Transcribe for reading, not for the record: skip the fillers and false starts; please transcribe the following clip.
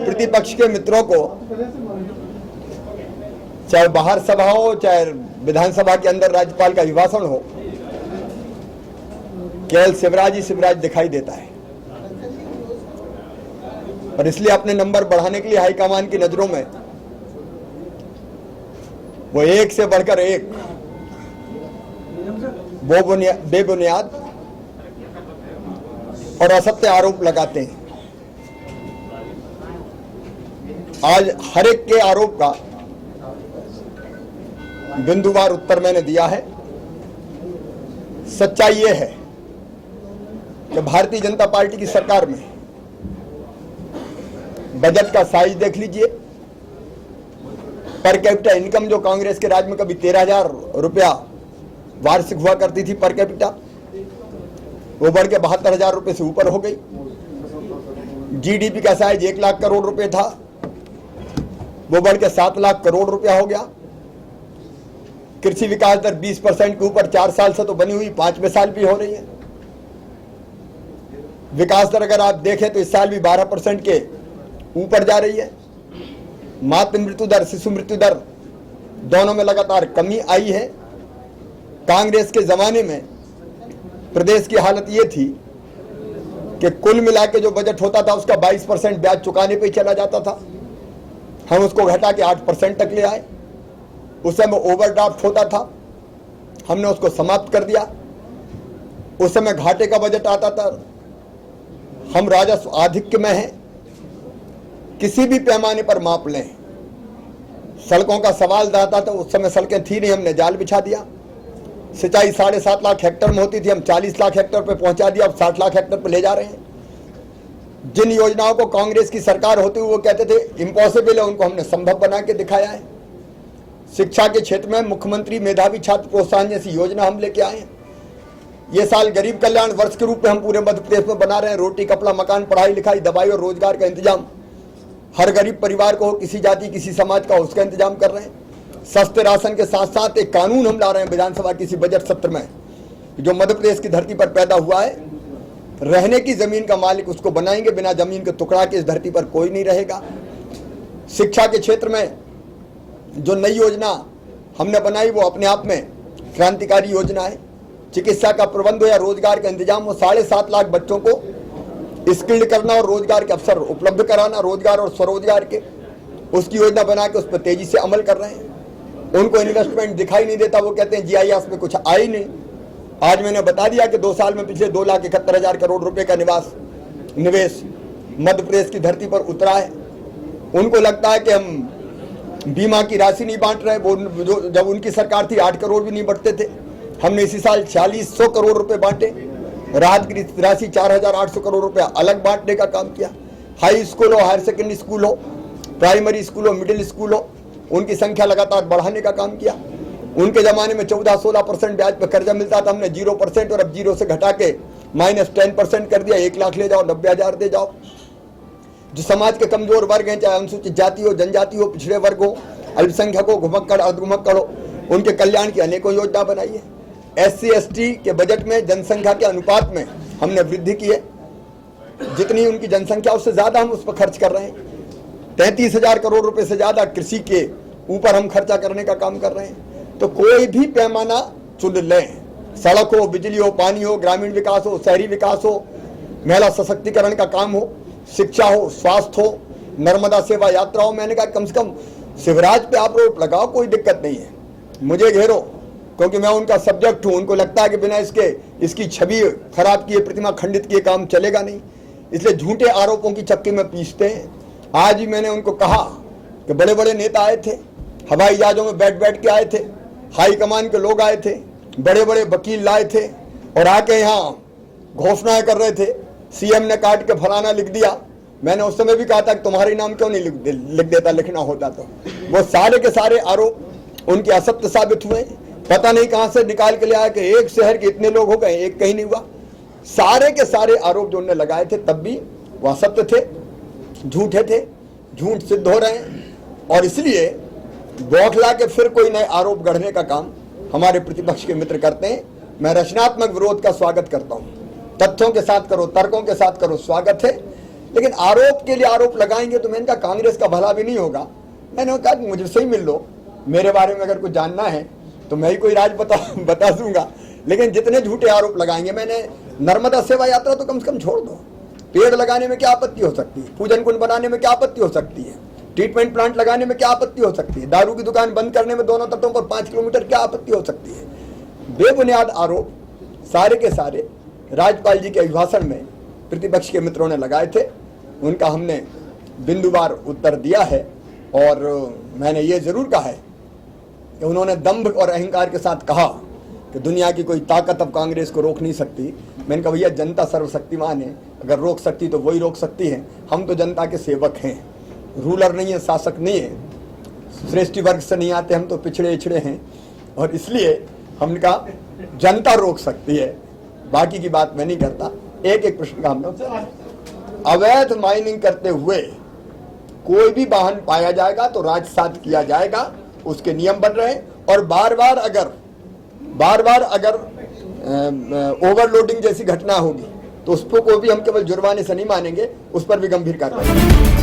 प्रतिपक्ष के मित्रों को, चाहे बाहर सभा हो चाहे विधानसभा के अंदर राज्यपाल का अभिभाषण हो, केवल शिवराज ही शिवराज दिखाई देता है। और इसलिए अपने नंबर बढ़ाने के लिए हाईकमान की नजरों में वो एक से बढ़कर एक वो बेबुनियाद और असत्य आरोप लगाते हैं। आज हर एक के आरोप का बिंदुवार उत्तर मैंने दिया है। सच्चाई यह है कि भारतीय जनता पार्टी की सरकार में बजट का साइज देख लीजिए। पर कैपिटा इनकम जो कांग्रेस के राज में कभी 13,000 रुपया वार्षिक हुआ करती थी पर कैपिटा, वो बढ़ के 72,000 रुपये से ऊपर हो गई। जीडीपी का साइज 1 लाख करोड़ रुपए था, वो बढ़ के 7 लाख करोड़ रुपया हो गया। कृषि विकास दर 20% के ऊपर 4 साल से तो बनी हुई 5वें साल भी हो रही है। विकास दर अगर आप देखें तो इस साल भी 12% के ऊपर जा रही है। मातृ मृत्यु दर, शिशु मृत्यु दर दोनों में लगातार कमी आई है। कांग्रेस के जमाने में प्रदेश की हालत ये थी कि कुल मिला के जो बजट होता था उसका 22% ब्याज चुकाने पे ही चला जाता था। हम उसको घटा के 8% तक ले आए। उस समय ओवरड्राफ्ट होता था, हमने उसको समाप्त कर दिया। उस समय घाटे का बजट आता था। हम राजस्व आधिक्य में हैं, किसी भी पैमाने पर माप लें। सड़कों का सवाल आता था, उस समय सड़कें थी नहीं, हमने जाल बिछा दिया। सिंचाई 7.5 लाख हेक्टर में होती थी, हम 40 लाख हेक्टर पे पहुंचा दिया, अब 60 लाख हेक्टर पे ले जा रहे हैं। जिन योजनाओं को कांग्रेस की सरकार होती हुई वो कहते थे इम्पॉसिबल है, उनको हमने संभव बना के दिखाया है। शिक्षा के क्षेत्र में मुख्यमंत्री मेधावी छात्र प्रोत्साहन जैसी योजना हम लेके आए हैं। ये साल गरीब कल्याण वर्ष के रूप में हम पूरे मध्य प्रदेश में बना रहे हैं। रोटी कपड़ा मकान पढ़ाई लिखाई दवाई और रोजगार का इंतजाम हर गरीब परिवार को हो, किसी जाति किसी समाज का, उसका इंतजाम कर रहे हैं। सस्ते राशन के साथ साथ एक कानून हम ला रहे हैं विधानसभा किसी बजट सत्र में, जो मध्य प्रदेश की धरती पर पैदा हुआ है। रहने की जमीन का मालिक उसको बनाएंगे, बिना जमीन के टुकड़ा के इस धरती पर कोई नहीं रहेगा। शिक्षा के क्षेत्र में जो नई योजना हमने बनाई वो अपने आप में क्रांतिकारी योजना है। चिकित्सा का प्रबंध हो या रोजगार का इंतजाम हो, 7.5 लाख बच्चों को स्किल्ड करना और रोजगार के अवसर उपलब्ध कराना, रोजगार और स्वरोजगार के, उसकी योजना बना के उस पर तेजी से अमल कर रहे हैं। उनको इन्वेस्टमेंट दिखाई नहीं देता, वो कहते हैं GIS में कुछ आई नहीं। आज मैंने बता दिया कि 2 साल में पिछले 2,71,000 करोड़ रुपए का निवेश मध्य प्रदेश की धरती पर उतरा है। उनको लगता है कि हम बीमा की राशि नहीं बांट रहे। वो जब उनकी सरकार थी 8 करोड़ भी नहीं बढ़ते थे, हमने इसी साल 4,400 करोड़ रुपए बांटे। राहत की राशि 4,800 करोड़ रुपया अलग बांटने का काम किया। हाई स्कूल हो, हायर सेकेंडरी स्कूल हो, प्राइमरी स्कूल हो, मिडिल स्कूल हो, उनकी संख्या लगातार बढ़ाने का काम किया। उनके जमाने में 14-16% ब्याज पर कर्जा मिलता था, हमने 0% और अब 0 से घटा के -10% कर दिया। 1 लाख ले जाओ, 90,000 दे जाओ। जो समाज के कमजोर वर्ग हैं, चाहे अनुसूचित जाति हो, जनजाति हो, पिछड़े वर्ग हो, अल्पसंख्यक हो, घुमक्कड़ अर्धघुमक्कड़ हो, उनके कल्याण की अनेकों योजना बनाई है। SC ST के बजट में जनसंख्या के अनुपात में हमने वृद्धि की है। जितनी उनकी जनसंख्या उससे ज्यादा हम उस पर खर्च कर रहे हैं। 33,000 करोड़ रुपए से ज्यादा कृषि के ऊपर हम खर्चा करने का काम कर रहे हैं। तो कोई भी पैमाना चुन लें, सड़क हो, बिजली हो, पानी हो, ग्रामीण विकास हो, शहरी विकास हो, महिला सशक्तिकरण का काम हो, शिक्षा हो, स्वास्थ्य हो, नर्मदा सेवा यात्रा हो, मैंने कहा कम से कम शिवराज पे आप रोक लगाओ, कोई दिक्कत नहीं है। मुझे घेरो, क्योंकि मैं उनका सब्जेक्ट हूं। उनको लगता है कि बिना इसकी छवि खराब किए, प्रतिमा खंडित किए काम चलेगा नहीं, इसलिए झूठे आरोपों की चक्की में पीसते हैं। आज ही मैंने उनको कहा कि बड़े बड़े नेता आए थे, हवाई जहाजों में बैठ बैठ के आए थे, हाई कमान के लोग आए थे, बड़े बड़े वकील लाए थे और आके यहाँ घोषणाएं कर रहे थे। CM ने काट के फलाना लिख दिया। मैंने उस समय भी कहा था कि तुम्हारे नाम क्यों नहीं लिख देता, लिखना होता तो। वो सारे के सारे आरोप उनके असत्य साबित हुए। पता नहीं कहां से निकाल के ले आया कि एक शहर के इतने लोग हो गए, एक कहीं नहीं हुआ। सारे के सारे आरोप जो उन्होंने लगाए थे तब भी वो असत्य थे, झूठे थे, झूठ सिद्ध हो रहे हैं। और इसलिए बौखला के फिर कोई नए आरोप गढ़ने का काम हमारे प्रतिपक्ष के मित्र करते हैं। मैं रचनात्मक विरोध का स्वागत करता हूं। तथ्यों के साथ करो, तर्कों के साथ करो, स्वागत है। लेकिन आरोप के लिए आरोप लगाएंगे तो मैंने कहा कांग्रेस का भला भी नहीं होगा। मैंने कहा कि मुझे सही मिल लो, मेरे बारे में अगर कुछ जानना है तो मैं ही कोई राज बता दूंगा, लेकिन जितने झूठे आरोप लगाएंगे। मैंने नर्मदा सेवा यात्रा तो कम से कम छोड़ दो, पेड़ लगाने में क्या आपत्ति हो सकती है, पूजन कुंड बनाने में क्या आपत्ति हो सकती है, ट्रीटमेंट प्लांट लगाने में क्या आपत्ति हो सकती है, दारू की दुकान बंद करने में दोनों तटों पर 5 किलोमीटर क्या आपत्ति हो सकती है। बेबुनियाद आरोप सारे के सारे राज्यपाल जी के अभिभाषण में प्रतिपक्ष के मित्रों ने लगाए थे, उनका हमने बिंदुवार उत्तर दिया है। और मैंने ये जरूर कहा है कि उन्होंने दंभ और अहंकार के साथ कहा कि दुनिया की कोई ताकत अब कांग्रेस को रोक नहीं सकती। मैंने कहा भैया जनता सर्वशक्तिमान है, अगर रोक सकती तो वही रोक सकती है। हम तो जनता के सेवक हैं, रूलर नहीं है, शासक नहीं है, श्रेष्ठी वर्ग से नहीं आते, हम तो पिछड़े इछड़े हैं। और इसलिए हमने कहा जनता रोक सकती है, बाकी की बात मैं नहीं करता। एक एक प्रश्न का हम लोग, अवैध माइनिंग करते हुए कोई भी वाहन पाया जाएगा तो राजसात किया जाएगा, उसके नियम बन रहे हैं। और बार बार अगर ओवरलोडिंग जैसी घटना होगी तो उस पर को भी हम केवल जुर्माने से नहीं मानेंगे, उस पर भी गंभीर कार्रवाई।